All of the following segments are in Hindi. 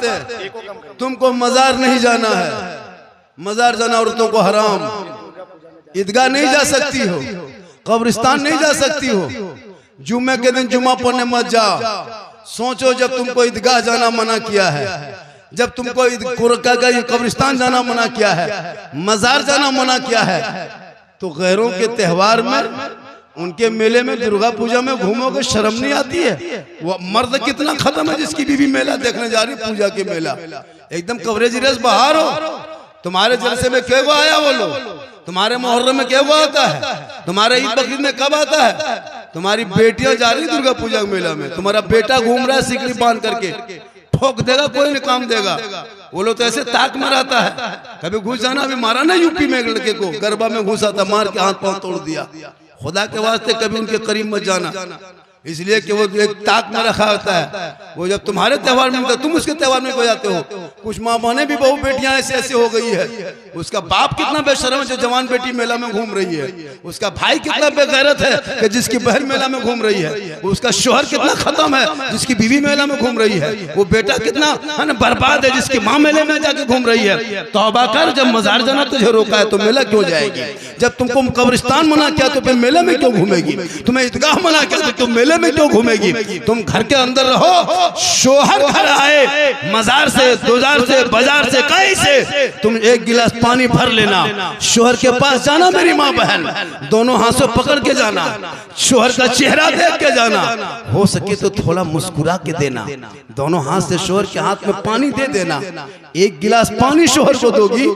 खाते हैं। तुमको मजार नहीं जाना है, मजार जाना औरतों को हराम। ईदगाह नहीं जा सकती हो, कब्रिस्तान नहीं जा सकती हो, जुम्मे के दिन जुम्मा पढ़ने मत जाओ। सोचो जब तुमको ईदगाह जाना मना किया है, जब तुमको कब्रिस्तान जाना मना किया है, मजार जाना मना किया है, तो गैरों के त्योहार में, उनके मेले में, दुर्गा पूजा में घूमोगे, शर्म नहीं आती है? वो मर्द कितना खत्म है जिसकी बीवी मेला देखने जा रही, पूजा के मेला, एकदम कवरेज रेस बाहर हो। तुम्हारे जलसे में क्या वो आया वो लोग, तुम्हारे मुहर्रम में क्या वो आता है, तुम्हारे ईद बकरीद में कब आता है? तुम्हारी बेटियां जा रही दुर्गा पूजा मेला में, तुम्हारा बेटा घूम रहा है सिकड़ी बांध करके, ठोक देगा कोई नहीं काम देगा। वो लोग तो ऐसे ताक में रहता है। कभी घुस जाना, अभी मारा ना यूपी में एक लड़के को, गरबा में घुसा था, मार के हाथ पांव तोड़ दिया। खुदा के वास्ते कभी उनके करीब मत जाना, इसलिए कि वो एक ताक में रखा होता है। वो जब तुम्हारे त्योहार में होता है, तुम उसके त्योहार में हो जाते हो। कुछ माँ बहने भी बहु बेटियां ऐसे ऐसे हो गई है। उसका बाप कितना बेशर्म है जो जवान बेटी मेला में घूम रही है, उसका भाई कितना बेगैरत है कि जिसकी बहन मेला में घूम रही है, उसका शोहर कितना खत्म है जिसकी बीवी मेला में घूम रही है, वो बेटा कितना बर्बाद है जिसकी माँ मेले में जाके घूम रही है। तौबा कर, जब मजार जाना तुझे रोका है तो मेला क्यों जाएगी? जब तुमको कब्रिस्तान मना किया तो फिर मेले में क्यों घूमेगी? तुम्हें ईदगाह मना किया तो तुम मेले में क्यों घूमेगी? तुम घर के अंदर रहो। शोहर घर आए मजार से, दुजार से, बाजार से, कहीं से, तुम एक गिलास पानी भर लेना, शोहर के पास जाना, मेरी माँ बहन, दोनों हाथों पकड़ के जाना, शोहर का चेहरा देख के जाना, हो सके तो थोड़ा मुस्कुरा के देना, दोनों हाथ से शोहर के हाथ में पानी दे देना। एक गिलास पानी शोहर को दोगी,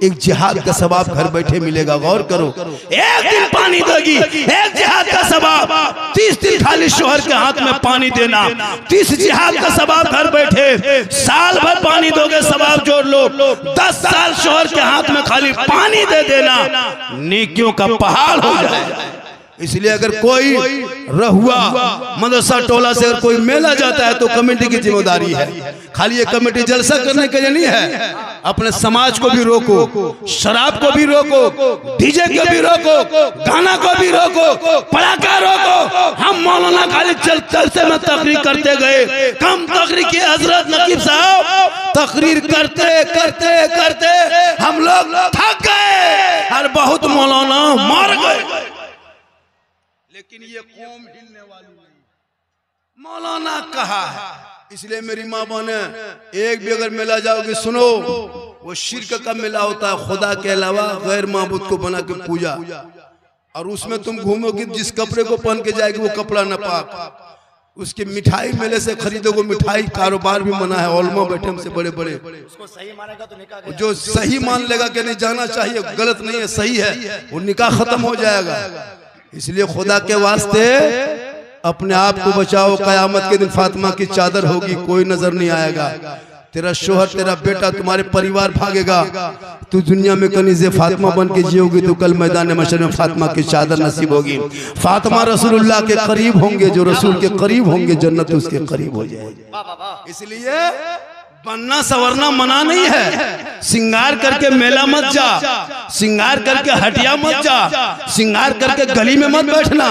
एक जिहाद का सवाब घर बैठे मिलेगा। गौर करो, एक दिन पानी दोगी, एक जिहाद का सवाब। 30 दिन खाली शोहर के हाथ में पानी देना, 30 जिहाद का सवाब घर बैठे। साल भर पानी दोगे, सवाब जोड़ लो, 10 साल शोहर के हाथ में खाली पानी दे देना, नेकियों का पहाड़ हो जाएगा। इसलिए अगर कोई रहुआ मदरसा टोला से अगर कोई मेला जाता है तो कमेटी की जिम्मेदारी है। खाली ये कमेटी जलसा करने के लिए नहीं है, अपने समाज को भी रोको, शराब को भी रोको, डीजे को भी रोको, गाना को भी रोको, पटाखा रोको। हम मौलाना खाली चलते में तकरीर करते गए, कम तकरीर की हजरत नकीब साहब, तकरीर करते करते करते हम लोग थक गए और बहुत मौलाना मार गए। लेकिन ये कौम हिलने वाली नहीं, मौलाना कहा है। इसलिए मेरी माँ बहने, एक भी अगर मेला जाओगे सुनो, वो शिर्क का मेला होता है, खुदा के अलावा गैर माबूद को बना के पूजा, और उसमें तुम घूमोगे, जिस कपड़े को पहन के जाएगी वो कपड़ा नापाक। उसकी मिठाई मेले से खरीदोगे, मिठाई कारोबार भी मना है, ओलमा बैठे हमसे बड़े बड़े, उसको सही मानेगा तो निकाह, जो सही मान लेगा कि नहीं जाना चाहिए, गलत नहीं है, सही है, वो निकाह खत्म हो जाएगा। इसलिए खुदा के वास्ते अपने आप को बचाओ। कयामत के दिन फातिमा की चादर होगी, कोई नजर नहीं आएगा। तेरा शोहर, तेरा बेटा, तुम्हारे परिवार भागेगा, तू दुनिया में कनीज़े फातिमा बन के जियोगी तो कल मैदान मशर में फातिमा की चादर नसीब होगी। फातिमा रसूलुल्लाह के करीब होंगे, जो रसूल के करीब होंगे जन्नत उसके करीब हो जाएगी। इसलिए बनना संवरना मना नहीं है। सिंगार करके मेला मत जा, सिंगार करके हटिया मत जा, सिंगार करके गली में मत बैठना।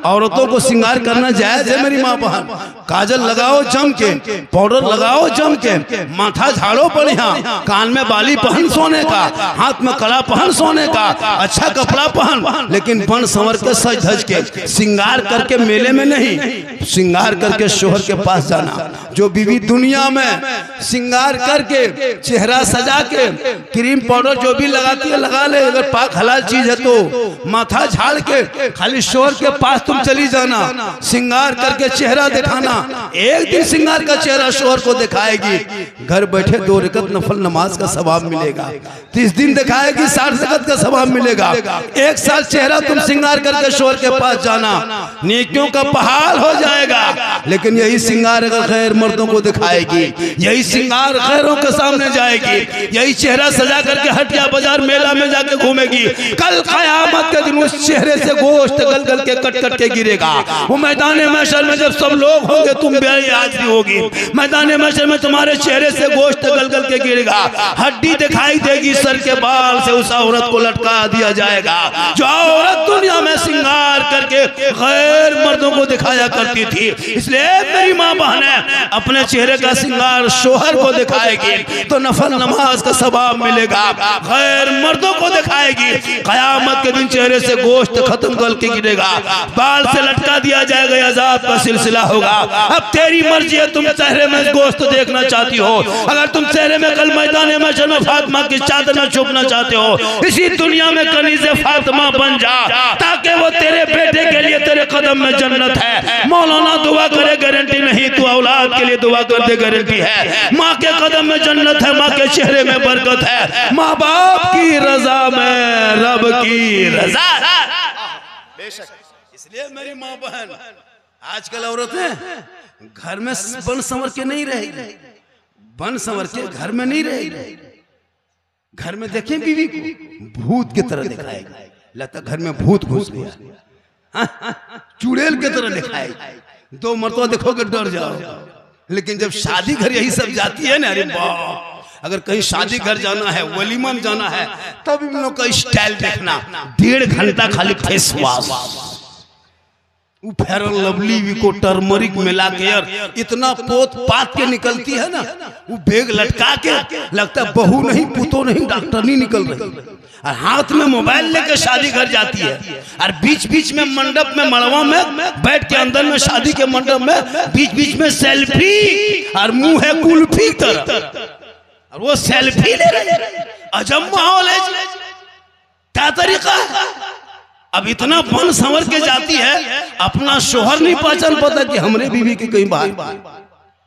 औरतों को सिंगार करना जायज है मेरी माँ बहन। काजल लगाओ जम के, पाउडर लगाओ जम के, माथा झाड़ो बढ़िया, कान में बाली पहन सोने का, हाथ में कड़ा पहन सोने का, अच्छा कपड़ा पहन, लेकिन बन संवर के सज धज के, सिंगार करके मेले में नहीं, सिंगार करके शोहर के पास जाना। जो बीवी दुनिया में सिंगार करके, चेहरा सजा के, क्रीम पाउडर जो भी लगाती है लगा ले, अगर पाक हलाल चीज है तो, माथा झाड़ के खाली शोहर के पास तुम चली जाना, सिंगार करके चेहरा दिखाना। एक दिन सिंगार का चेहरा शोहर को दिखाएगी, घर बैठे 2 रकत नफल नमाज का सवाब मिलेगा। 30 दिन दिखाएगी, 60 रकत का सवाब मिलेगा। 1 साल चेहरा तुम सिंगार करके शोहर के पास जाना, नेकियों का पहाड़ हो जाएगा। लेकिन यही सिंगार अगर गैर मर्दों को दिखाएगी, यही सिंगार गैरों के सामने जाएगी, यही यही चेहरा सजा करके हटिया बाजार मेला में जाके घूमेगी। कल क़यामत के दिन उस चेहरे से गोश्त गल गल के कट कट के गिरेगा। वो मैदान महशर में जब सब लोग होंगे तुम बेहाज़िरी होगी। मैदान महशर में तुम्हारे चेहरे से गोश्त गल गल के गिरेगा, हड्डी दिखाई देगी, सर के बाल से उस औरत को लटका दिया जाएगा जो औरत दुनिया में श्रृंगार करके गैर मर्दों को दिखाया करती थी। इसलिए मेरी माँ बहने अपने चेहरे का श्रृंगार शोहर को दिखाएगी तो नफल नमाज का सवाब मिलेगा, गैर मर्दों को दिखाएगी क़यामत के दिन चेहरे से गोश्त खत्म करके गिरेगा, बाल से लटका दिया जाएगा, अज़ाब का सिलसिला होगा। अब तेरी मर्जी है, तुम चेहरे में गोश्त देखना चाहती हो। अगर तुम चेहरे में कल मैदान महशर में फातिमा की चादर न छुपना चाहते हो, इसी दुनिया में कनीज़े फातिमा बन जा ताकि वो तेरे बेटे के लिए तेरे कदम में जन्नत है। मौलाना दुआ करे गारंटी नहीं, तू औलाद के लिए दुआ कर दे गारंटी है। माँ के कदम में जन्नत है, माँ के चेहरे में बरकत है, माँ बाप की रजा में रब की रजा। इसलिए मेरी माँ बहन आजकल औरतें घर में बन संवर के नहीं रही, बन संवर के घर में नहीं रही। घर में देखे बीवी को भूत की तरह दिखाएगा, लगता घर में भूत घुस गया, चुड़ैल की तरह दिखाएगा। दो मर्तबा देखोगे डर जाओ। लेकिन जब शादी घर यही सब जाती है ना, अरे बाप, अगर कहीं शादी घर जाना है, वलीमा में जाना है, तब इन लोग का स्टाइल देखना। 1.5 घंटा खाली फेस वॉश, वो फेयर एंड लवली को टर्मरिक मिला के यार इतना पोत पात के निकलती है ना, वो बैग लटका के लगता है बहू नहीं पुतो नहीं डॉक्टर नहीं निकल रही, और हाथ में मोबाइल लेके शादी घर जाती है। और बीच बीच में मंडप में मड़वा में बैठ के अंदर में शादी के मंडप में बीच बीच में सेल्फी, और मुंह है कुल्फी तरह, और वो सेल्फी ले रहे। अजब माहौल है, क्या तरीका है। अब इतना बन संवर के जाती है, अपना शोहर नहीं पहचान पाता कि हमरे बीवी की कहीं बात।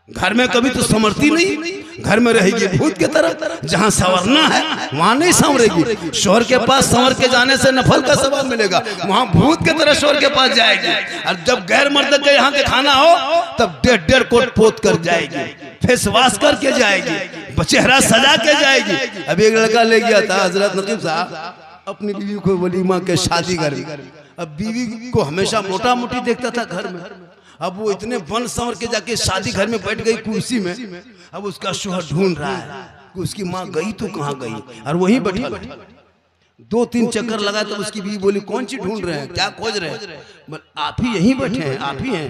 घर में कभी तो संवरती नहीं, घर में रहेगी भूत की तरह। जहां संवरना है वहां नहीं संवरेगी। शोहर के पास संवर के जाने से नफल का सवाब मिलेगा, वहां भूत की तरह शोहर के पास जाएगी। और जब गैर मर्द के यहाँ के खाना हो तब 1.5 कोट पोत कर जाएगी, फेस वॉश करके जाएगी, चेहरा सजा के जाएगी। अभी एक लड़का ले गया था हजरत नकीब साहब अपनी बीवी को वलीमा के शादी घर। अब बीवी को हमेशा मोटा मोटी देखता था घर में, अब वो इतने बन संवर के जाके शादी घर में बैठ गई कुर्सी में। अब उसका शोहर ढूंढ रहा है कि उसकी माँ गई तो कहाँ गई, और वहीं बैठा। 2-3 चक्कर लगा तो उसकी बीवी बोली कौन सी ढूंढ रहे हैं, क्या खोज रहे हैं? बोल आप ही यहीं बैठे हैं, आप ही हैं।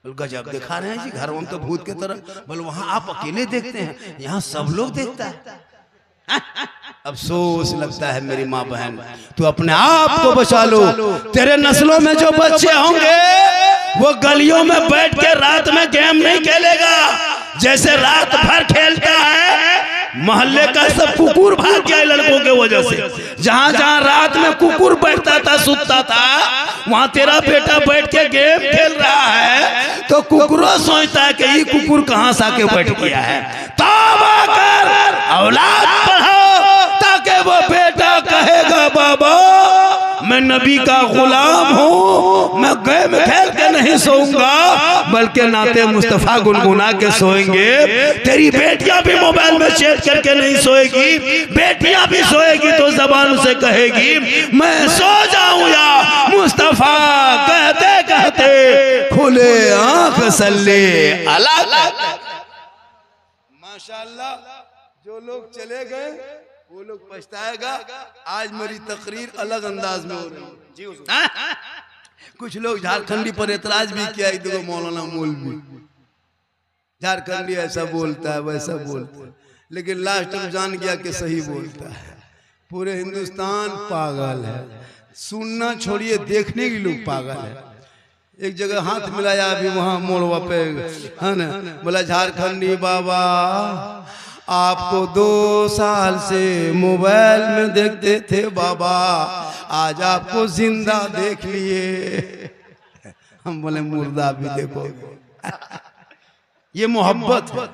बोल गजब दिखा रहे हैं जी, घर में तो भूत की तरह। बोल वहां आप अकेले देखते हैं, यहाँ सब लोग देखता है। अफसोस लगता है मेरी माँ बहन, तू अपने आप को बचा लो। तेरे नस्लों में जो बच्चे होंगे वो गलियों में बैठ के रात में गेम नहीं खेलेगा, जैसे रात भर खेलता है। मोहल्ले का सब कुकुर भाग गया लड़कों के वजह से। जहां जहां रात में कुकुर बैठता था सुतता था, वहां तेरा बेटा बैठ के गेम खेल रहा है तो कुकुरों सोचता है कि ये कुकुर कहां से आके बैठ गया है। तौबा कर, औलाद पढ़ाओ ताकि वो बेटा कहेगा बाबा मैं नबी का गुलाम हूँ, मैं गेम खेल के नहीं सोऊंगा बल्कि नाते मुस्तफा गुनगुना के सोएंगे। तेरी बेटियां भी मोबाइल में चैट करके नहीं सोएगी, बेटियां भी सोएगी तो जबान से कहेगी मैं सो जाऊं या मुस्तफा, कहते कहते खुले आंख सल्ले अला। माशाअल्लाह, जो लोग चले गए वो लोग पछताएगा। आज मेरी तकरीर अलग अंदाज में हो रही है। कुछ लोग झारखंडी पर एतराज भी किया, देखो मौलाना मौलवी झारखंडी ऐसा बोलता है वैसा बोलता है, लेकिन लास्ट में जान गया कि सही बोलता है। पूरे हिंदुस्तान पागल है, सुनना छोड़िए देखने के लोग पागल है। एक जगह हाथ मिलाया अभी वहां मोड़वा पे है ना, बोला झारखंडी बाबा आपको 2 साल से मोबाइल में देखते थे बाबा, आज आपको जिंदा देख लिए। हम बोले मुर्दा भी देखोगे। ये मोहब्बत है।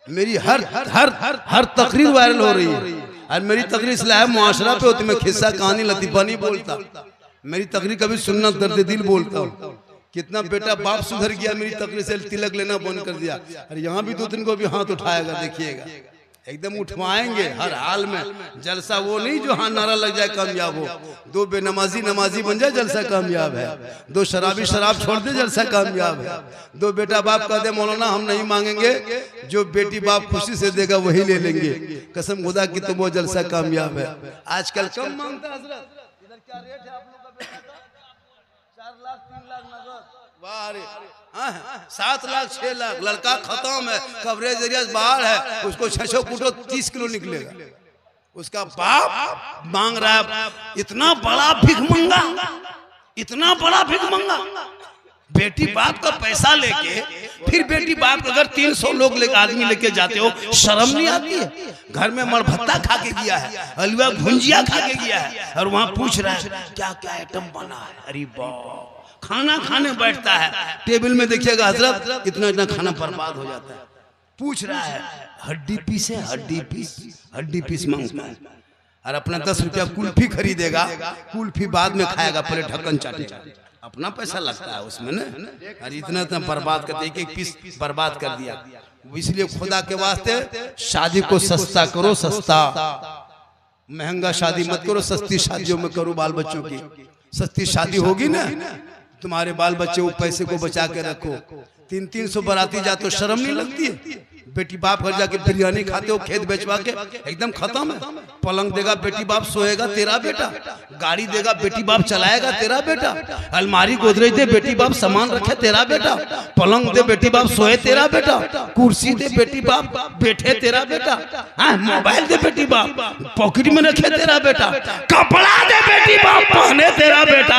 मेरी हर तकरीर वायरल हो रही है, और मेरी तकरीर इसलिए मुआशरा पे होती, मैं खिस्सा कहानी लतीफा नहीं बोलता। मेरी तकरीर कभी सुनना दर्द दिल बोलता हूँ। कितना बेटा बाप सुधर गया मेरी तकरीर से, तिलक लेना बंद कर दिया। और यहाँ भी 2-3 को भी हाथ उठाएगा, देखिएगा। एकदम उठवाएंगे हर हाल में। जलसा वो नहीं जो हाँ नारा लग जाए कामयाब हो, दो बेनमाजी नमाजी बन जाए जलसा कामयाब है, दो शराबी शराब छोड़ दे जलसा कामयाब है, दो बेटा बाप कह दे मौलाना हम नहीं मांगेंगे, जो बेटी बाप खुशी से देगा वही ले लेंगे, कसम खुदा की तो वो जलसा कामयाब है। आजकल कम मांगता है हजरत, इधर क्या रेट है आप लोग का बेटा का? 4 लाख 3 लाख नगद, वाह रे 7 लाख 6 लाख, लड़का खत्म है, कवरेज एरिया बाहर है, उसको 600 फुटो 30 किलो निकलेगा। उसका बाप मांग रहा है इतना बड़ा भिख मंगा, इतना बड़ा भिख मंगा। बेटी बाप का पैसा लेके फिर बेटी बाप अगर 300 लोग आदमी लेके जाते हो, शर्म नहीं आती है? घर में मरभत्ता खा के गया है, हलवा भुंजिया खा के गया है, और वहां पूछ रहा है क्या क्या आइटम बना है। अरे बाप, खाना खाने बैठता है, टेबल में देखिएगा हजरत इतना इतना खाना बर्बाद हो जाता है। पूछ रहा है हड्डी पीस है, हड्डी पीस मांगता है, और अपना 10 रुपया कुल्फी खरीदेगा, कुल्फी बाद में खाएगा, पहले ढक्कन चाटेगा, अपना पैसा लगता है उसमें ना। अरे इतना इतना बर्बाद करते, एक एक पीस बर्बाद कर दिया। इसलिए खुदा के वास्ते शादी को सस्ता करो, सस्ता, महंगा शादी मत करो, सस्ती शादियों में करो। बाल बच्चों की सस्ती शादी होगी ना, तुम्हारे बाल बच्चे वो पैसे को बचा के रखो। 300 बाराती जाते हो, शर्म नहीं लगती है? बेटी बाप घर जाके बिरयानी खाते हो, खेत बेचवा के एकदम खत्म है। पलंग देगा बेटी बाप सोएगा तेरा बेटा, गाड़ी देगा बेटी बाप चलाएगा तेरा बेटा, अलमारी गोदरेज दे बेटी बाप सामान रखे तेरा बेटा, पलंग दे बेटी बाप सोए तेरा बेटा, कुर्सी दे बेटी बाप बैठे तेरा बेटा, मोबाइल दे बेटी बाप पॉकेट में रखे तेरा बेटा, कपड़ा दे बेटी बाप पहने तेरा बेटा,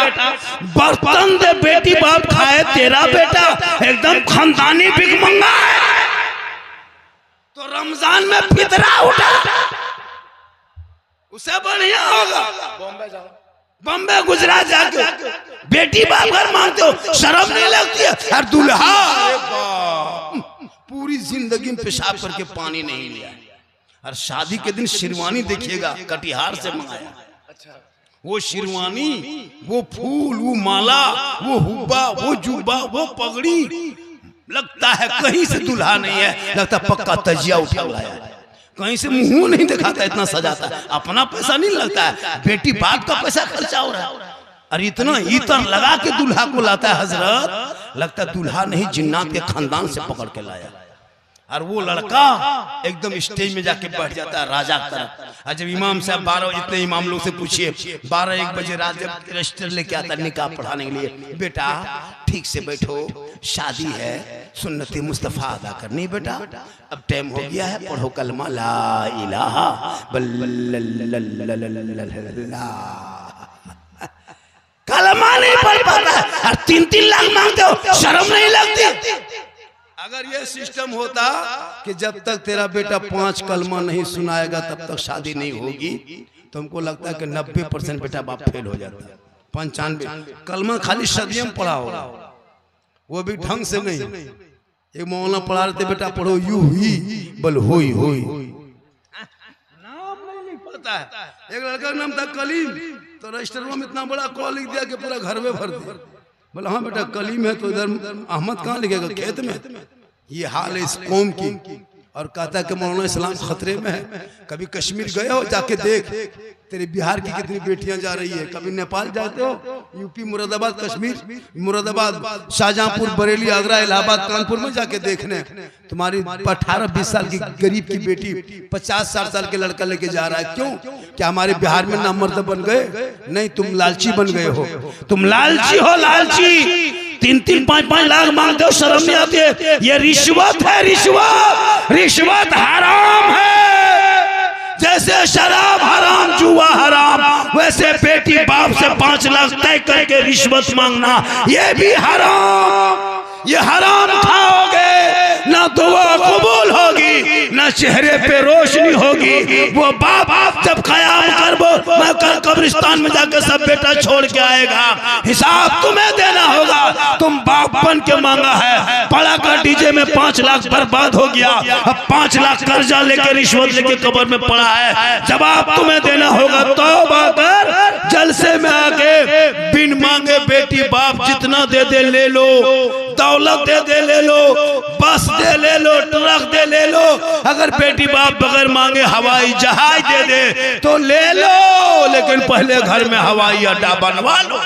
बर्तन दे बेटी बाप खाए तेरा बेटा, एकदम खानदानी भिख मंगा है। तो रमजान में फितरा उठा, उसे बढ़िया होगा बॉम्बे जाओ, बॉम्बे गुजरात जाके बेटी बाप घर मांगते हो, शर्म नहीं लगती है? और दूल्हा पूरी जिंदगी में पेशाब करके पानी नहीं लिया, और शादी के दिन शेरवानी देखिएगा कटिहार से मंगाया। वो शेरवानी, वो फूल, वो माला, वो हुब्बा, वो जुब्बा, वो पगड़ी, लगता है कहीं से दूल्हा नहीं है, लगता पक्का तजिया उठा लाया है, कहीं से मुंह नहीं दिखाता, इतना सजाता है। अपना पैसा नहीं लगता है, बेटी बाप का पैसा खर्चा हो रहा है, और इतना इतर लगा के दूल्हा को लाता है हजरत, लगता है दूल्हा नहीं जिन्नात के खानदान से पकड़ के लाया। और वो लड़का एकदम स्टेज में जाके बैठ जाता है राजा की तरफ। और जब इमाम साहब 12 इतने इमाम लोग से पूछिए 12-1 बजे रात जब रजिस्टर लेके आता निकाह पढ़ाने के लिए, बेटा ठीक से बैठो, शादी है, सुन्नत मुस्तफा अदा करनी बेटा, अब टाइम हो गया है, पढ़ो कलमा ला इलाहा कलमा नहीं पढ़ पाता और 3-3 लाख मांगते हो, शर्म नहीं लगती? अगर ये सिस्टम होता कि जब तक तेरा बेटा 5 कलमा नहीं सुनाएगा तब तक शादी नहीं होगी, तो हमको लगता है कि 90% बेटा बाप फेल हो जाता है। 95 कलमा खाली सदियम पढ़ा होगा, वो भी ढंग से नहीं। एक मौलाना पढ़ा रहे थे, बेटा पढ़ो यू ही बल होई होई, नाम नहीं पता है। एक लड़का का नाम था कलीम, तो रजिस्टर में इतना बड़ा कॉल लिख दिया कि पूरा घर में भर दिया। बोला हाँ बेटा कलीम है, तो इधर अहमद कहाँ लिखेगा, खेत में। ये हाल है इस कौम की। और कहता है कि मौलाना इस्लाम खतरे में है। कभी कश्मीर गए हो, जाके देख तेरे बिहार की कितनी बेटियां जा रही है। कभी नेपाल जाते हो, यूपी मुरादाबाद, कश्मीर मुरादाबाद, शाहजहांपुर, बरेली, आगरा, इलाहाबाद, कानपुर में जाके देखने तुम्हारी 18-20 साल की गरीब की बेटी 50-60 साल के लड़का लेके जा रहा है। क्यों? क्या हमारे बिहार में नामर्द बन गए? नहीं, तुम लालची बन गए हो, तुम लालची हो, लालची। 3-3, 5-5 लाख मांगते हो, शर्म नहीं आती है? ये रिश्वत है, रिश्वत, रिश्वत हराम है। जैसे शराब हराम, जुआ हराम, वैसे बेटी बाप से 5 लाख तय करके रिश्वत मांगना ये भी हराम। ये हराम खाओगे ना दुआ कबूल होगी, ना चेहरे पे रोशनी होगी। वो बाप जब कयाम करबो, मैं कल कब्रिस्तान में जाकर सब बेटा छोड़ के आएगा, हिसाब तुम्हें देना होगा। तुम बाप बन के मांगा है, पड़ा का डीजे में 5 लाख बर्बाद हो गया, अब 5 लाख कर्जा लेके रिश्वत लेके कब्र में पड़ा है, जवाब तुम्हें देना होगा। तौबा कर, जलसे में आके बिन मांगे बेटी बाप जितना दे दे ले लो, दौलत दे दे ले लो, बस दे ले लो, ट्रक दे ले लो, अगर बेटी बाप बगैर मांगे हवाई जहाज दे दे तो ले लो, लेकिन पहले घर में हवाई अड्डा बनवा लो।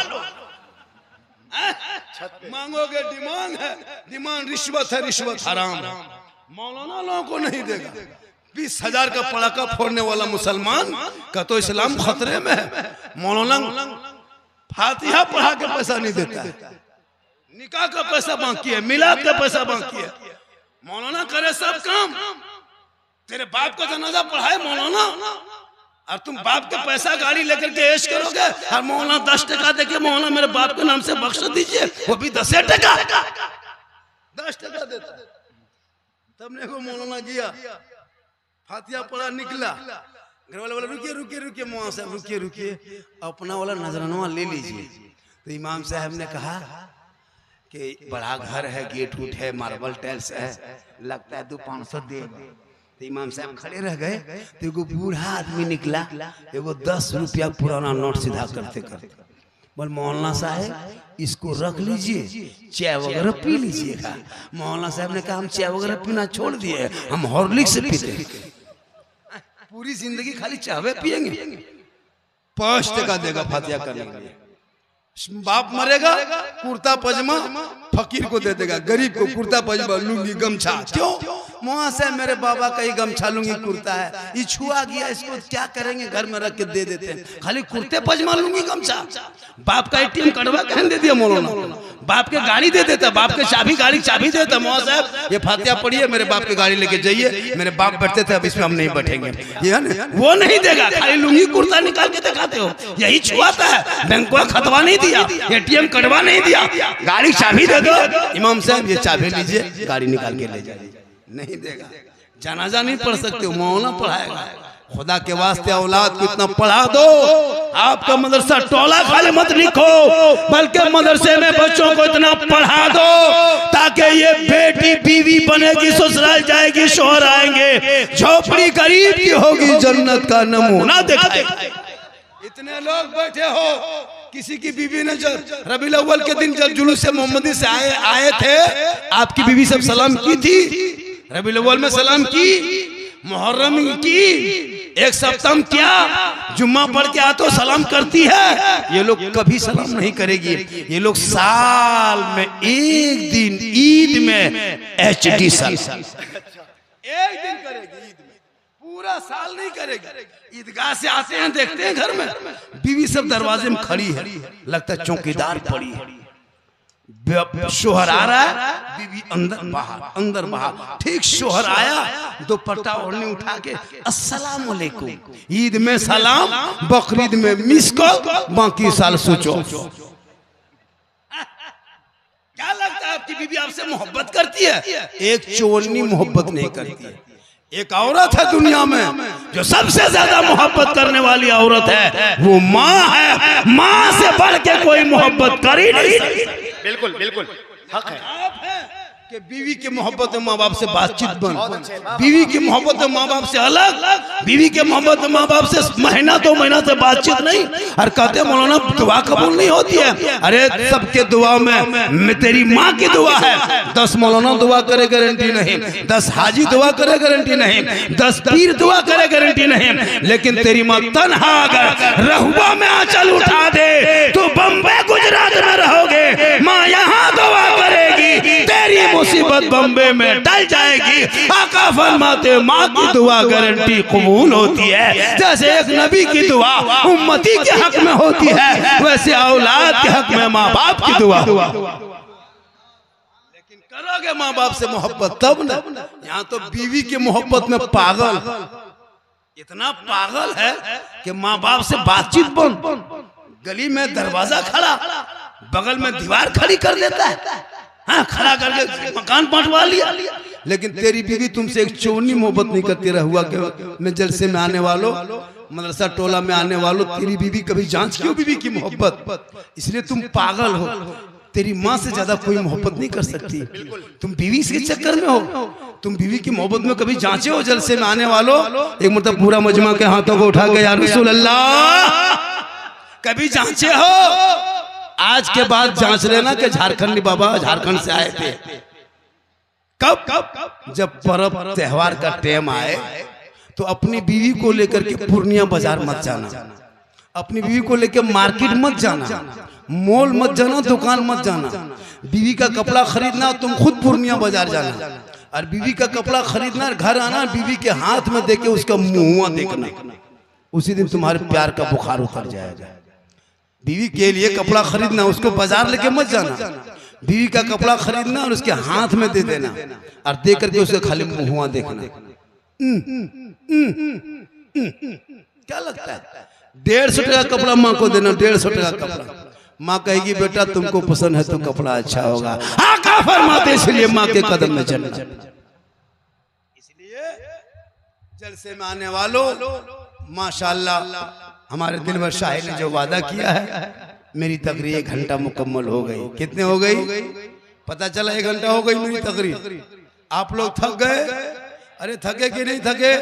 मांगोगे डिमांड है, डिमांड रिश्वत है, रिश्वत हराम है। मौलाना लोगों को नहीं देगा। 20,000 का पड़ाका फोड़ने वाला मुसलमान का तो इस्लाम खतरे में है। मौलाना फातिहा पढ़ा के पैसा नहीं देता है, निकाह का पैसा बाकी है, मिलाद का पैसा बाकी है। मौलाना करे सब काम, तेरे बाप का जनाजा पढ़ाए मौलाना, और तुम बाप का पैसा गाड़ी लेकर के ऐश करोगे, और मौलाना 10 टका देके मौलाना मेरे बाप के नाम से बख्श दीजिए, वो भी 10 टका 10 टका देता। तब ने को मौलाना गया, फातिहा पढ़ा, निकला, घर वाले बोले रुकिए रुकिए रुकिए मौलाना साहब रुकिए रुकिए, अपना वाला नजराना ले लीजिए। तो इमाम साहब ने कहा कि बड़ा घर है, गेट उठ है, मार्बल टाइल्स है, लगता है 200-500 दे। तो इमाम साहब खड़े रह गए। तो एगो बूढ़ा आदमी निकला, एगो 10 रुपया पुराना नोट सीधा करते करते बोल मौलाना साहब इसको रख लीजिए, चाय वगैरह पी लीजिएगा। मौलाना साहब ने कहा हम चाय वगैरह पीना छोड़ दिए, हम हॉर्लिक्स से पीते हैं, पूरी जिंदगी खाली चाय पियेंगे। 5 टका देगा फातिहा करने के लिए। बाप मरेगा, कुर्ता पजामा फकीर को दे देगा, गरीब को कुर्ता पजामा लुंगी गमछा। क्यों? वहां से मेरे बाबा का ही गमछा लुंगी कुर्ता है, ये छुआ गया, इसको क्या करेंगे, घर में रख के दे देते हैं, खाली कुर्ते पजामा लुंगी गमछा। बाप का ATM कटवा कहन दे दिया मौलाना, बाप के गाड़ी दे देता, बाप के चाबी गाड़ी चाबी देता, मौलाना साहब ये फातिहा पढ़िए, मेरे बाप की गाड़ी लेके जाइए, मेरे बाप बैठते थे, अब इसमें हम नहीं बैठेंगे। ये है ना, वो नहीं देगा, खाली लुंगी कुर्ता निकाल के दिखाते हो, यही छुआता है। बैंक को खतवा नहीं दिया, ATM कटवा नहीं दिया, गाड़ी चाबी दे दो, इमाम साहब ये चाबी लीजिए, गाड़ी निकाल के ले जाइए, नहीं देगा। जनाजा नहीं पढ़ सकते हो, मौलाना पढ़ाएगा। खुदा के वास्ते औलाद को इतना पढ़ा दो, आपका मदरसा टोला खाली मत लिखो, बल्कि मदरसे में बच्चों को इतना पढ़ा दो ताकि ये बेटी बीवी बनेगी, ससुराल जाएगी, शोहर आएंगे, झोपड़ी गरीब की होगी, जन्नत का नमूना दिखाएगी। इतने लोग बैठे हो, किसी की बीवी ने जब रबीउल अव्वल के दिन जब जुलूस से मोहम्मदी से आए थे, आपकी बीवी सब सलाम की थी, रबीउल अव्वल में सलाम की, मुहर्रम की, एक सप्ताह क्या, जुम्मा पढ़ के आ तो सलाम करती है। ये लोग कभी सलाम नहीं करेगी, ये लोग साल में एक दिन ईद में HD सलाम एक दिन करेगी, ईद में, पूरा साल नहीं करेगी। ईदगाह से आते हैं, देखते हैं घर में बीवी सब दरवाजे में खड़ी है, लगता है चौकीदार पड़ी है, शोहर आ रहा है, बीवी अंदर बाहर। ठीक शोहर आया, दुपट्टा ओढ़नी उठा के अस्सलाम वालेकुम, ईद में सलाम, बकरीद में मिस कॉल, बाकी साल सोचो। क्या लगता है आपकी बीवी आपसे मोहब्बत करती है? एक चोरनी मोहब्बत नहीं करती है। एक औरत है दुनिया में जो सबसे ज्यादा मोहब्बत करने वाली औरत है, वो माँ है। माँ से बढ़ के कोई मोहब्बत कर ही नहीं सकती। बिल्कुल बिल्कुल हक है। आप है कि बीवी की मोहब्बत में माँ बाप से बातचीत बंद, बीवी की मोहब्बत में माँ बाप से अलग, बीवी के मोहब्बत में माँ बाप से महीना 2 महीना से बातचीत नहीं। और कहते मौलाना दुआ कबूल नहीं होती है। अरे सबके दुआ में तेरी माँ की दुआ है, 10 मौलाना दुआ करे गारंटी नहीं, 10 हाजी दुआ करे गारंटी नहीं, 10 पीर दुआ करे गारंटी नहीं, लेकिन तेरी माँ तन्हा अगर रहुआ में आंचल उठा दे तो बम्बई गुजरात में रहोगे, माँ यहाँ दुआ करेगी, तेरी मुसीबत बम्बे में टल जाएगी। आका फरमाते माँ की दुआ गारंटी कबूल होती है। जैसे एक नबी की दुआ उम्मती के हक में होती है, वैसे औलाद के हक में माँ बाप की दुआ। लेकिन करोगे माँ बाप से मोहब्बत तब ना। यहाँ तो बीवी की मोहब्बत में पागल, इतना पागल है कि माँ बाप से बातचीत बंद, गली में दरवाजा खड़ा, बगल में दीवार खड़ी कर देता है, हाँ खड़ा करके मकान बांटवा लिया। लेकिन तेरी बीवी तुमसे एक चोरनी मोहब्बत नहीं करती। रहुआ के में जलसे में आने वालों, मदरसा टोला में आने वालों, तेरी बीवी कभी जांच क्यों बीवी की मोहब्बत? इसलिए तुम पागल हो। तेरी माँ से ज्यादा कोई मोहब्बत नहीं कर सकती। तुम बीवी के चक्कर में हो। तुम बीवी की मोहब्बत में कभी जांचे हो? जलसे में आने वालों, एक मतलब पूरा मजमा के हाथों को उठा के या रसूल अल्लाह कभी जांचे हो? आज के बाद जांच लेना कि झारखंडी बाबा झारखंड से आए थे, कब जब पर्व त्योहार का टाइम आए तो अपनी बीवी को लेकर के पूर्णिया बाजार मत जाना, अपनी बीवी को लेकर मार्केट मत जाना, मॉल मत जाना, दुकान मत जाना। बीवी का कपड़ा खरीदना तुम खुद पूर्णिया बाजार जाना, और बीवी का कपड़ा खरीदना, घर आना, बीवी के हाथ में देके उसका मुंह देखना, उसी दिन तुम्हारे प्यार का बुखार उतर जाएगा। बीवी के लिए कपड़ा खरीदना, उसको बाजार लेके मत जाना, बीवी का कपड़ा खरीदना और उसके हाथ में दे देना, और दे करके उसके खाली मुंह देखना। क्या लगता है? 150 टका कपड़ा माँ को देना, 150 टका कपड़ा। माँ कहेगी बेटा तुमको पसंद है तो कपड़ा अच्छा होगा, हाँ का फरमाते, इसलिए माँ के कदम में चलना। इसलिए जलसे में आने वालों, माशाअल्लाह हमारे दिलबर शाही ने जो वादा किया है, मेरी तकरीर 1 घंटा मुकम्मल हो गई। कितने हो गई? पता चला 1 घंटा हो गई मेरी तकरीर। आप लोग थक गए? अरे थके कि नहीं थके?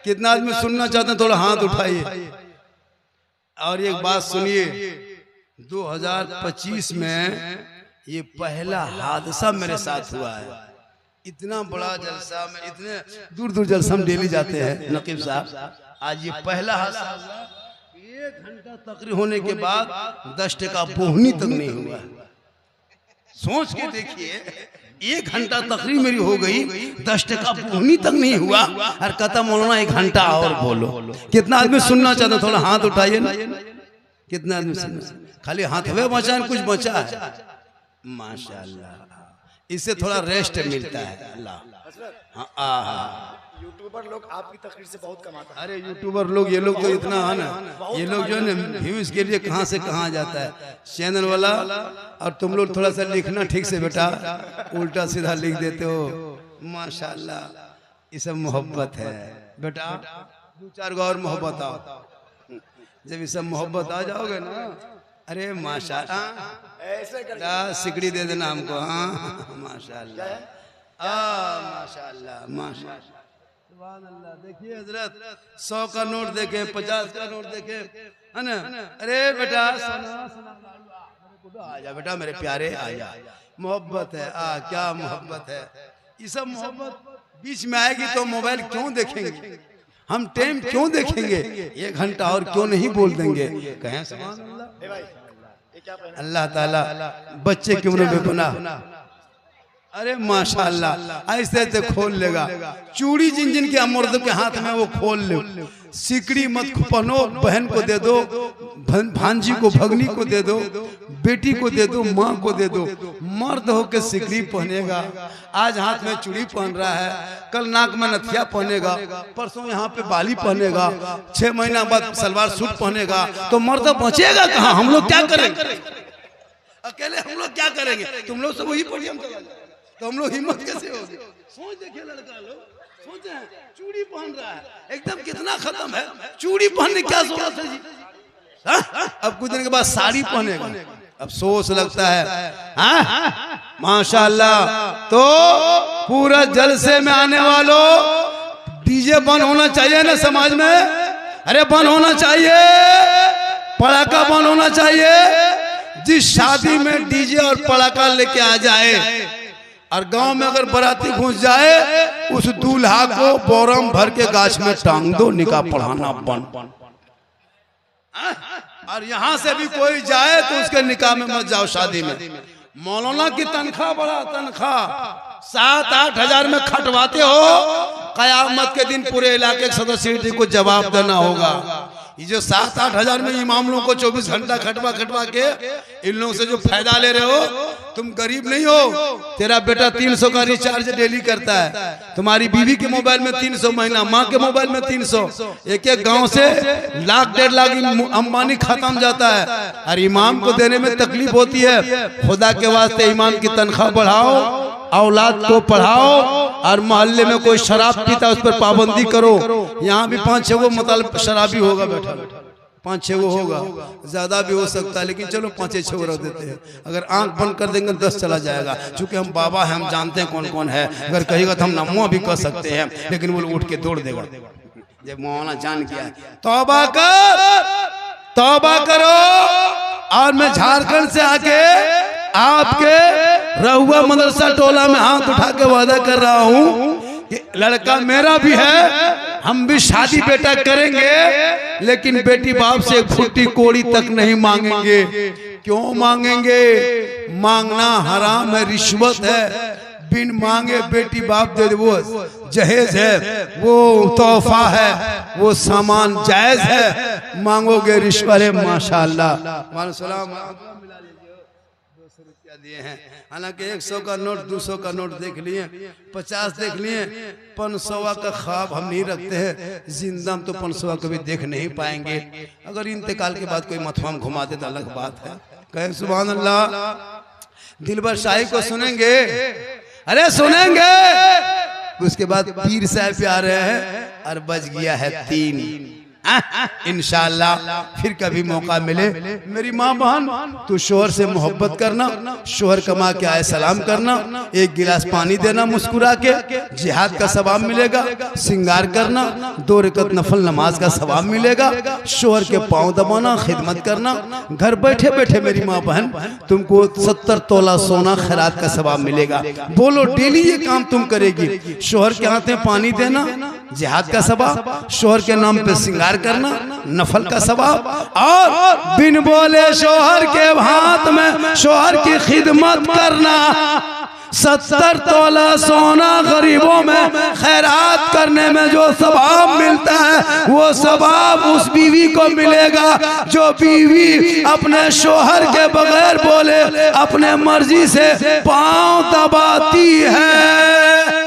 कितना आदमी सुनना चाहते हैं? थोड़ा हाथ उठाइए। और एक बात सुनिए, 2025 में ये पहला हादसा मेरे साथ हुआ है। इतना बड़ा जलसा में, इतने दूर दूर जलसा में डेली जाते हैं नकीब साहब, आज ये पहला हादसा हुआ। 1 घंटा तकरीर होने के बाद 10 टका बोहनी तक नहीं हुआ। सोच के देखिए, 1 घंटा तकरीर मेरी हो गई, 10 टका बोहनी तक नहीं हुआ, और कहता मौलाना 1 घंटा और बोलो। कितना आदमी सुनना चाहते? थोड़ा हाथ उठाइए ना। कितना आदमी सुनना? खाली हाथ हवे बचा, कुछ बचा है? माशाअल्लाह, इससे थोड़ा रेस्ट मिलता है। अल्लाह, हाँ यूट्यूबर लोग आपकी तकरीर से बहुत कमाता है। अरे यूट्यूबर लोग, ये लोग तो इतना है ना, ये लोग जो है ना व्यूज के लिए कहाँ से कहाँ जाता है चैनल वाला। और तुम लोग थोड़ा सा लिखना ठीक से बेटा, उल्टा सीधा लिख देते हो। माशाअल्लाह, ये सब मोहब्बत है बेटा। 2-4 गो और मोहब्बत आओ। जब ये सब मोहब्बत आ जाओगे ना, अरे माशाअल्लाह, ऐसे कर सिकड़ी दे देना हमको। हाँ माशाअल्लाह, माशाअल्लाह, माशाअल्लाह, सुभान अल्लाह। देखिए हजरत, 100 का नोट देखे, 50 का नोट देखे, है ना। अरे बेटा आ जा बेटा, मेरे प्यारे आ जा। मोहब्बत है, क्या मोहब्बत है। ये सब मोहब्बत बीच में आएगी तो मोबाइल क्यों देखेंगे हम, टाइम क्यों देखेंगे, 1 घंटा और क्यों नहीं बोल देंगे? कहें सुभान अल्लाह। अल्लाह ताला बच्चे की उम्र में बना, अरे माशाअल्लाह, ऐसे ऐसे खोल लेगा। चूड़ी जिन जिन के मर्द के हाथ में वो खोल ले। सिकड़ी मत पहनो, बहन को दे दो, भांजी को, भगनी को दे दो, बेटी को दे दो, माँ को दे दो। मर्द होके सिकड़ी पहनेगा, आज हाथ में चूड़ी पहन रहा है, कल नाक में नथिया पहनेगा, परसों यहाँ पे बाली पहनेगा, 6 महीना बाद सलवार सूट पहनेगा, तो मर्द बचेगा कहाँ? हम लोग क्या करेंगे अकेले? हम लोग क्या करेंगे? तुम लोग सब वही पढ़िए, तो हम लोग हिम्मत कैसे होगी? सोच देखिए, लड़का लोग सोचे हैं चूड़ी पहन रहा है, एकदम कितना खत्म है। चूड़ी पहनने क्या जरूरत है जी? अब कुछ दिन के बाद साड़ी पहनेगा, अब सोच लगता है। माशाअल्लाह। तो पूरा जलसे में आने वालों, डीजे बंद होना चाहिए ना समाज में? अरे बंद होना चाहिए, पड़ाका बंद होना चाहिए। जिस शादी में डीजे और पड़ाका लेके आ जाए और गांव में अगर बाराती घुस जाए, उस दूल्हा को बोरम भर के गाछ में टांग दो, निकाह पढ़ाना बंद। और यहाँ से भी कोई जाए तो उसके निकाह में मत जाओ, शादी में। मौलाना की तनख्वाह, बड़ा तनख्वाह 7-8 हजार में खटवाते हो, कयामत के दिन पूरे इलाके के सदस्य को जवाब देना होगा। ये जो 7-8 हजार में इमाम लोगों को 24 घंटा खटवा के इन लोगों से जो फायदा ले रहे हो, तुम गरीब नहीं हो। तेरा बेटा 300 का रिचार्ज डेली करता है, तुम्हारी बीवी के मोबाइल में 300 महीना, माँ के मोबाइल में 300, एक गांव से 1-1.5 लाख अंबानी खत्म जाता है, और इमाम को देने में तकलीफ होती है। खुदा के वास्ते इमाम की तनख्वाह बढ़ाओ, औलाद को पढ़ाओ, और मोहल्ले में कोई शराब पीता उस पर पाबंदी करो। यहाँ भी 5-6 गो मतलब शराबी होगा बैठा, 5-6 गो होगा, ज्यादा भी हो सकता है, लेकिन चलो 5-6 गो रख देते हैं। अगर आंख बंद कर देंगे 10 चला जाएगा, क्योंकि हम बाबा हैं, हम जानते हैं कौन कौन है। अगर कहेगा तो हम नमो भी कर सकते हैं, लेकिन वो उठ के दौड़ देगा। जब मौलाना जान किया, तौबा कर, तौबा करो। और मैं झारखंड से आके आपके रहुआ मदरसा टोला में हाथ उठा के वादा कर रहा हूँ कि लड़का मेरा भी है, हम भी शादी बेटा करेंगे, लेकिन बेटी बाप से एक फुट्टी कोड़ी तक नहीं मांगेंगे। क्यों मांगेंगे? मांगना हराम है, रिश्वत है। बिन मांगे बेटी बाप दे दे वो जहेज है, वो तोहफा है, वो सामान जायज है। मांगोगे रिश्वत है। माशाअल्लाह दिए हैं। हालांकि 100 का नोट 200 का नोट देख लिए, 50 देख लिए, 500 का ख्वाब हम नहीं रखते हैं। जिंदा हम तो 500 कभी देख नहीं पाएंगे। अगर इंतकाल के बाद कोई मथुआ में घुमा दे तो अलग बात है। कहे सुभान अल्लाह। दिलबर शाही को सुनेंगे, अरे सुनेंगे। उसके बाद पीर साहब पे आ रहे हैं और बज गया है 3। इंशाअल्लाह फिर कभी मौका मिले। मेरी माँ बहन, तू शोहर से मोहब्बत करना, शोहर कमा के आए सलाम करना, एक गिलास पानी देना मुस्कुरा के, जिहाद का सवाब मिलेगा। सिंगार करना, 2 रकत नफल नमाज का सवाब मिलेगा। शोहर के पाँव दबाना, खिदमत करना। घर बैठे बैठे मेरी माँ बहन तुमको 70 तोला सोना खैरात का सवाब मिलेगा। बोलो डेली ये काम तुम करेगी। शोहर के हाथ में पानी देना, जिहाद का सवाब। शोहर के नाम पे सिंगार करना, नफल का सवाब। और बिन बोले शोहर के हाथ में शोहर की खिदमत करना। 70 तोला सोना गरीबों में खैरात करने में जो सवाब मिलता है, वो सवाब उस बीवी को मिलेगा जो बीवी अपने शोहर के बगैर बोले अपने मर्जी से पांव दबाती है।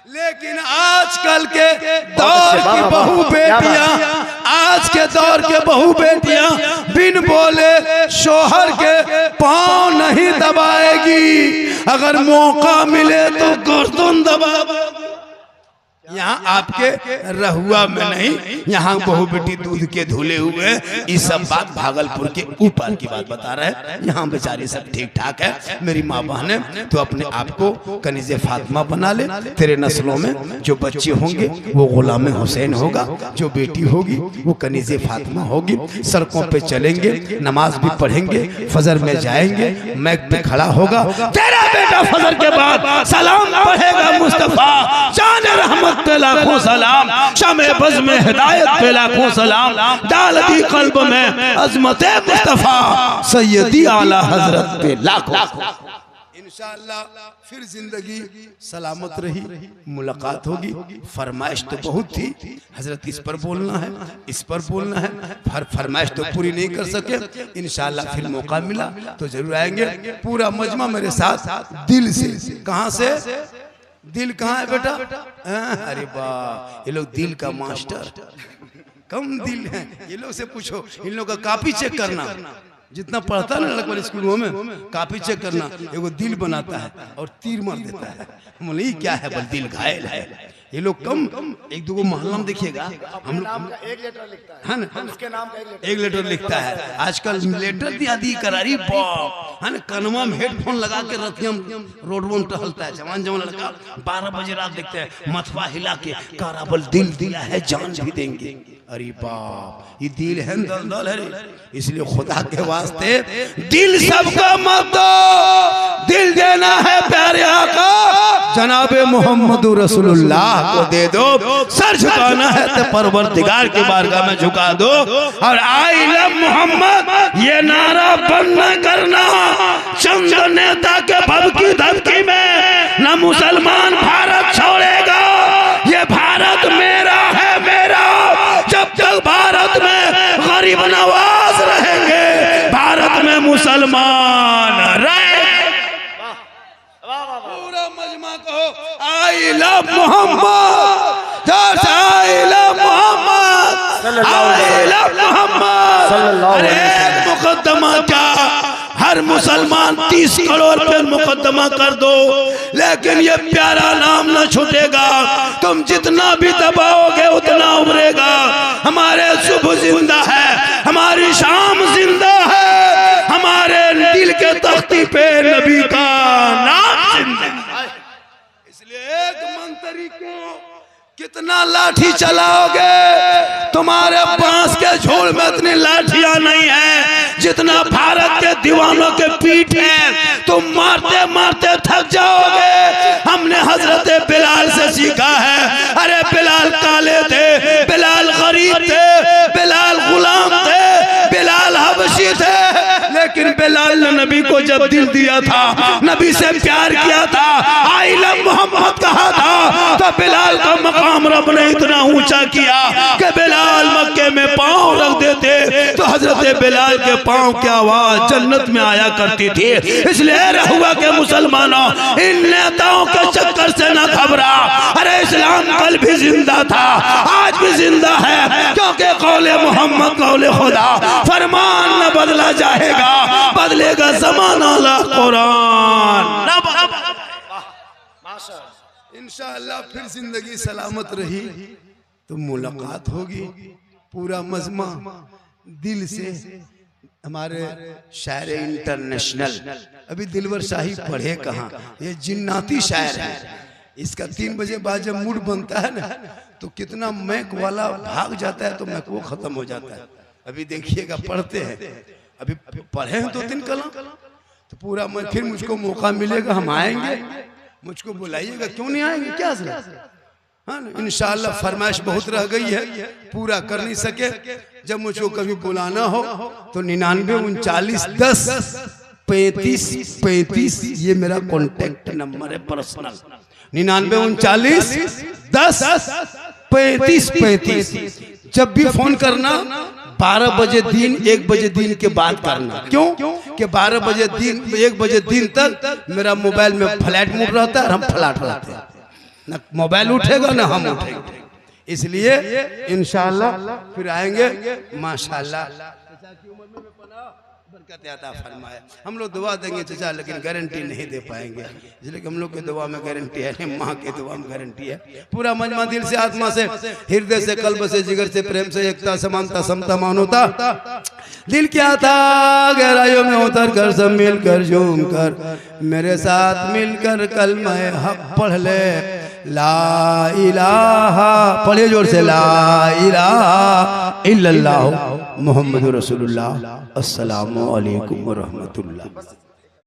लेकिन आजकल के दौर की बहू बेटियां, आज के दौर के बहू बेटियां बिन बोले शोहर के पांव नहीं दबाएगी। अगर मौका मिले तो गर्दन दबा। यहाँ आपके रहुआ में नहीं, यहाँ बहू बेटी दूध के धुले हुए। ये सब बात भागलपुर के ऊपर की बात बता रहे हैं। यहाँ बेचारी सब ठीक ठाक है। मेरी माँ बहने, तो अपने आप को कनीज़े फातिमा बना ले। तेरे नस्लों में जो बच्चे होंगे वो गुलाम हुसैन होगा, जो बेटी होगी वो कनीज़े फातिमा होगी। सड़कों पे चलेंगे, नमाज भी पढ़ेंगे, फजर में जाएंगे, मैक पे खड़ा होगा तेरा बेटा, फजर के बाद सलाम पढ़ेगा मुस्तफा जान रहमत पे लाखों सलाम, शमे बज़ में हिदायत पे लाखों सलाम, डाल दी कल्ब में अज़मत मुस्तफा सैयदी आला हजरत पे लाखों। इंशाअल्लाह फिर जिंदगी सलामत रही, मुलाकात होगी। फरमाइश तो बहुत थी हजरत, इस पर बोलना है, इस पर बोलना है। फरमाइश तो पूरी नहीं कर सके। इंशाअल्लाह फिर मौका मिला तो जरूर आएंगे। पूरा मजमा मेरे साथ दिल से। कहाँ से? दिल कहाँ है बेटा? अरे वाह, ये लोग दिल का मास्टर, कम दिल है ये लोग से पूछो। इन लोग का कापी चेक करना, जितना पढ़ता है ना लड़का वाले स्कूलों में, कापी चेक करना। एगो दिल बनाता है और तीर मार देता है। बोले ये क्या है? बोल दिल घायल है। ये लोग कम, एक दो मोहल्ला में देखिएगा हम लोग 1 लेटर लिखता है, है ना, उसके नाम का 1 लेटर लिखता है। आजकल लेटर दिया दी करारी बाप, है ना, कनवा में हेडफोन लगा के रतियम रोड में टहलता है। जवान जवान लड़का 12 बजे रात देखते हैं, मथवा हिला के काराबल दिल दिया है जान भी देंगे। अरे बाप, ये दिल है दलदल है। इसलिए खुदा के वास्ते दिल सबका मत दो, दिल देना है प्यारे आका जनाबे मोहम्मद रसूलुल्लाह को दे दो। सर झुकाना है तो परवरदिगार के बारगाह में झुका दो। और आई लव मोहम्मद ये नारा बंद न करना। चंद नेता के भभकी धमकी में न मुसलमान भारत छोड़ेगा। ये भारत मेरा है, मेरा। जब तक भारत में गरीब नवाज रहेंगे, भारत में मुसलमान रहेंगे। पूरा मजमा कहो I love Mohammad, I love Mohammad, I love Mohammad. अरे मुकद्दमा क्या, हर मुसलमान 30 करोड़ पे मुकद्दमा कर दो, लेकिन ये प्यारा नाम न छूटेगा। तुम जितना भी दबाओगे उतना उभरेगा। हमारे सुबह जिंदा है, हमारी शाम जिंदा है, हमारे दिल के तख्ती पे नबी का नाम जिंदा है। इसलिए एक मंत्री को कितना लाठी चलाओगे, तुम्हारे बांस के झोल में इतनी लाठियां नहीं है जितना भारत के दीवानों के पीठ है तुम मारते मारते थक जाओगे। हमने हजरत बिलाल से सीखा है। अरे बिलाल काले थे, बिलाल गरीब थे, बिलाल गुलाम थे, बिलाल हबशी थे, लेकिन बिलाल ने नबी को जब दिल दिया था, नबी से प्यार किया था, आई लव मोहम्मद कहा था, तो बिलाल का मकाम रब ने इतना ऊंचा किया कि बिलाल मक्के में पांव रख देते तो हजरत बिलाल के पांव की आवाज जन्नत में आया करती थी। इसलिए रहुआ के मुसलमानों इन नेताओं के चक्कर से न घबरा। अरे इस्लाम कल भी जिंदा था, आज भी जिंदा है, क्योंकि कौले मोहम्मद कौले खुदा, फरमान न बदला जाएगा, बदलेगा ज़माना ला कुरान। इंशाअल्लाह फिर जिंदगी सलामत रही तो मुलाकात होगी। पूरा मजमा दिल से हमारे शायर इंटरनेशनल, अभी दिलवर शाही पढ़े कहाँ, ये जिन्नाती शायर है। इसका 3 बजे बाद जब मूड बनता है ना तो कितना मैक वाला भाग जाता है, तो मैक वो खत्म हो जाता है। अभी देखिएगा पढ़ते हैं, अभी पढ़े हैं 2-3 कलम, तो पूरा फिर मुझको मौका मिलेगा हम आएंगे, मुझको बुलाइएगा, क्यों नहीं आएंगे, क्या हाँ इंशाअल्लाह। फरमाइश बहुत रह गई है, पूरा कर नहीं सके। जब मुझको कभी बुलाना हो तो 99 39 10 35 35 ये मेरा कॉन्टेक्ट नंबर है पर्सनल। 99 39 10 35 35। जब भी फोन करना 12 बजे दिन 1 बजे दिन के बाद करना। क्यों कि 12 बजे दिन 1 बजे दिन तक मेरा मोबाइल में फ्लैट मोड रहता है और हम फ्लैट रहते हैं, ना मोबाइल उठेगा ना हम उठेंगे। इसलिए इंशाअल्लाह फिर आएंगे माशाअल्लाह। बरकत अता फरमाए। हम लोग दुआ देंगे चचा, लेकिन गारंटी नहीं दे पाएंगे, इसलिए हम लोग की दुआ में गारंटी है, माँ की दुआ में गारंटी है। पूरा मजमा दिल से, आत्मा से, हृदय से, कल्ब से, जिगर से, प्रेम से, एकता, समानता, समता, मानवता दिल क्या था गहराइयों में उतर कर सब मिलकर झूम कर मेरे साथ मिलकर कलमा हक पढ़ ले। ला इलाहा, पढ़िए जोर से, ला इलाहा इल्लल्लाह मुहम्मदुर रसूलुल्लाह। अस्सलामु अलैकुम व रहमतुल्लाह।